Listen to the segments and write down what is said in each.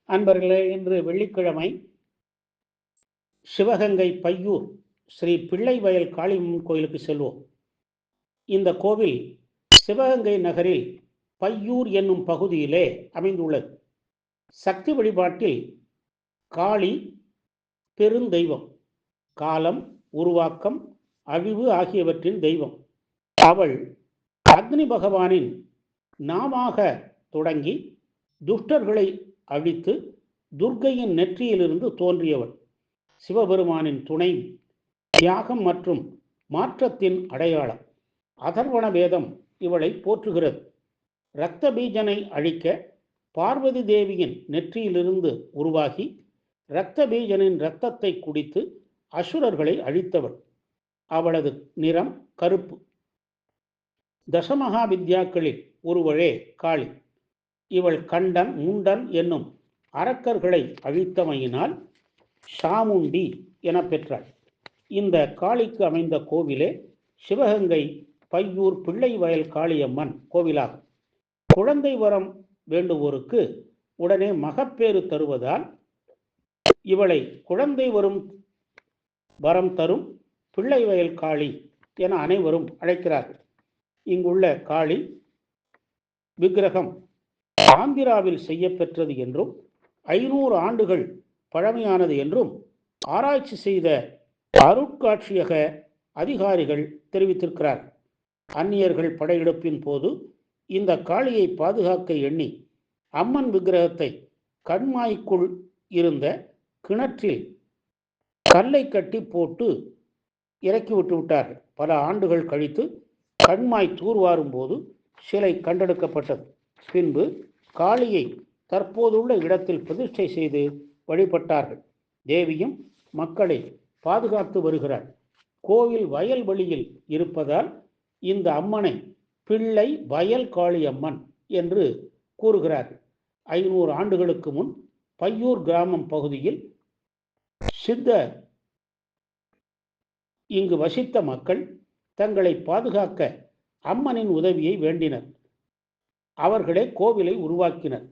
அன்பர்களே, இன்று வெள்ளிக்கிழமை சிவகங்கை பையூர் ஸ்ரீ பிள்ளைவயல் காளியம்மன் கோயிலுக்கு செல்வோம். இந்த கோவில் சிவகங்கை நகரில் பையூர் என்னும் பகுதியிலே அமைந்துள்ளது. சக்தி வழிபாட்டில் காளி பெருந்தெய்வம், காலம், உருவாக்கம், அழிவு ஆகியவற்றின் தெய்வம். அவள் அக்னி பகவானின் நாமாக தொடங்கி துஷ்டர்களை அழித்து துர்க்கையின் நெற்றியிலிருந்து தோன்றியவள். சிவபெருமானின் துணை, தியாகம் மற்றும் மாற்றத்தின் அடையாளம். அதர்வண வேதம் இவளை போற்றுகிறது. இரத்த பீஜனை அழிக்க பார்வதி தேவியின் நெற்றியிலிருந்து உருவாகி இரத்த பீஜனின் இரத்தத்தை குடித்து அசுரர்களை அழித்தவள். அவளது நிறம் கருப்பு. தசமகா வித்யாக்களில் ஒருவளே காளி. இவள் கண்டன், முண்டன் என்னும் அரக்கர்களை அழித்தமையினால் சாமுண்டி என பெற்றாள். இந்த காளிக்கு அமைந்த கோவிலே சிவகங்கை பையூர் பிள்ளைவயல் காளியம்மன் கோவிலாகும். குழந்தை வரம் வேண்டுவோருக்கு உடனே மகப்பேறு தருவதால் இவளை குழந்தை வரம் தரும் பிள்ளைவயல் காளி என அனைவரும் அழைக்கிறார்கள். இங்குள்ள காளி விக்கிரகம் ஆந்திராவில் செய்யப்பெற்றது என்றும் 500 ஆண்டுகள் பழமையானது என்றும் ஆராய்ச்சி செய்த அருட்காட்சியக அதிகாரிகள் தெரிவித்திருக்கிறார். அந்நியர்கள் படையெடுப்பின் போது இந்த காளியை பாதுகாக்க எண்ணி அம்மன் விக்கிரகத்தை கண்மாய்க்குள் இருந்த கிணற்றில் கல்லை கட்டி போட்டு இறக்கி விட்டார்கள். பல ஆண்டுகள் கழித்து கண்மாய் தூர்வாரும் போது சிலை கண்டெடுக்கப்பட்டது. பின்பு காளியை தற்போதுள்ள இடத்தில் பிரதிஷ்டை செய்து வழிபட்டார்கள். தேவியும் மக்களை பாதுகாத்து வருகிறார். கோவில் வயல்வெளியில் இருப்பதால் இந்த அம்மனை பிள்ளை வயல் காளியம்மன் என்று கூறுகிறார்கள். 500 ஆண்டுகளுக்கு முன் பையூர் கிராமம் பகுதியில் இங்கு வசித்த மக்கள் தங்களை பாதுகாக்க அம்மனின் உதவியை வேண்டினர். அவர்களே கோவிலை உருவாக்கினர்.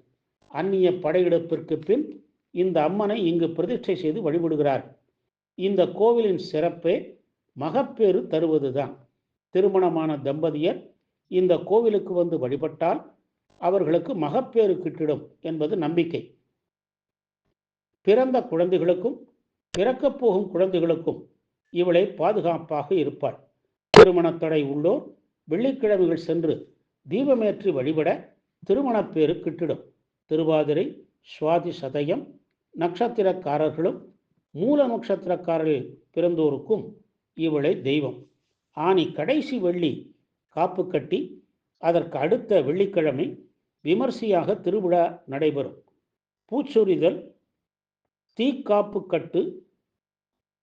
அந்நிய படையெடுப்பிற்கு பின் இந்த அம்மனை இங்கு பிரதிஷ்டை செய்து வழிபடுகிறார்கள். இந்த கோவிலின் சிறப்பே மகப்பேறு தருவதுதான். திருமணமான தம்பதியர் இந்த கோவிலுக்கு வந்து வழிபட்டால் அவர்களுக்கு மகப்பேறு கிட்டிடும் என்பது நம்பிக்கை. பிறந்த குழந்தைகளுக்கும் பிறக்கப் போகும் குழந்தைகளுக்கும் இவளை பாதுகாப்பாக இருப்பாள். திருமணத்தடை உள்ளோர் வெள்ளிக்கிழமைகள் சென்று தீபமேற்றி வழிபட திருமணப்பேறு கிட்டிடும். திருவாதிரை, சுவாதி, சதயம் நட்சத்திரக்காரர்களும் மூல நட்சத்திரக்காரர்கள் பிறந்தோருக்கும் இவளை தெய்வம். ஆனி கடைசி வெள்ளி காப்பு கட்டி அதற்கு அடுத்த வெள்ளிக்கிழமை விமர்சையாக திருவிழா நடைபெறும். பூச்சொரிதல், தீக்காப்பு கட்டு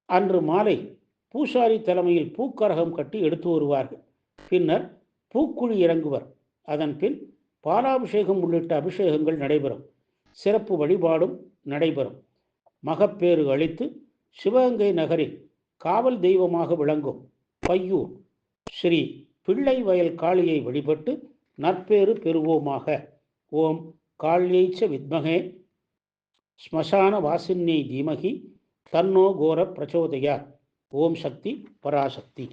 அன்று மாலை பூசாரி தலைமையில் பூக்கரகம் கட்டி எடுத்து வருவார்கள். பின்னர் பூக்குழி இறங்குவர். அதன் பின் பாலாபிஷேகம் உள்ளிட்ட அபிஷேகங்கள் நடைபெறும். சிறப்பு வழிபாடும் நடைபெறும். மகப்பேறு அளித்து சிவகங்கை நகரில் காவல் தெய்வமாக விளங்கும் பையூர் ஸ்ரீ பிள்ளைவயல் காளியை வழிபட்டு நற்பேறு பெறுவோமாக. ஓம் காளியைச்ச வித்மகே ஸ்மசான வாசின்யை தீமகி தன்னோ கோர பிரச்சோதயாத். ஓம் சக்தி பராசக்தி.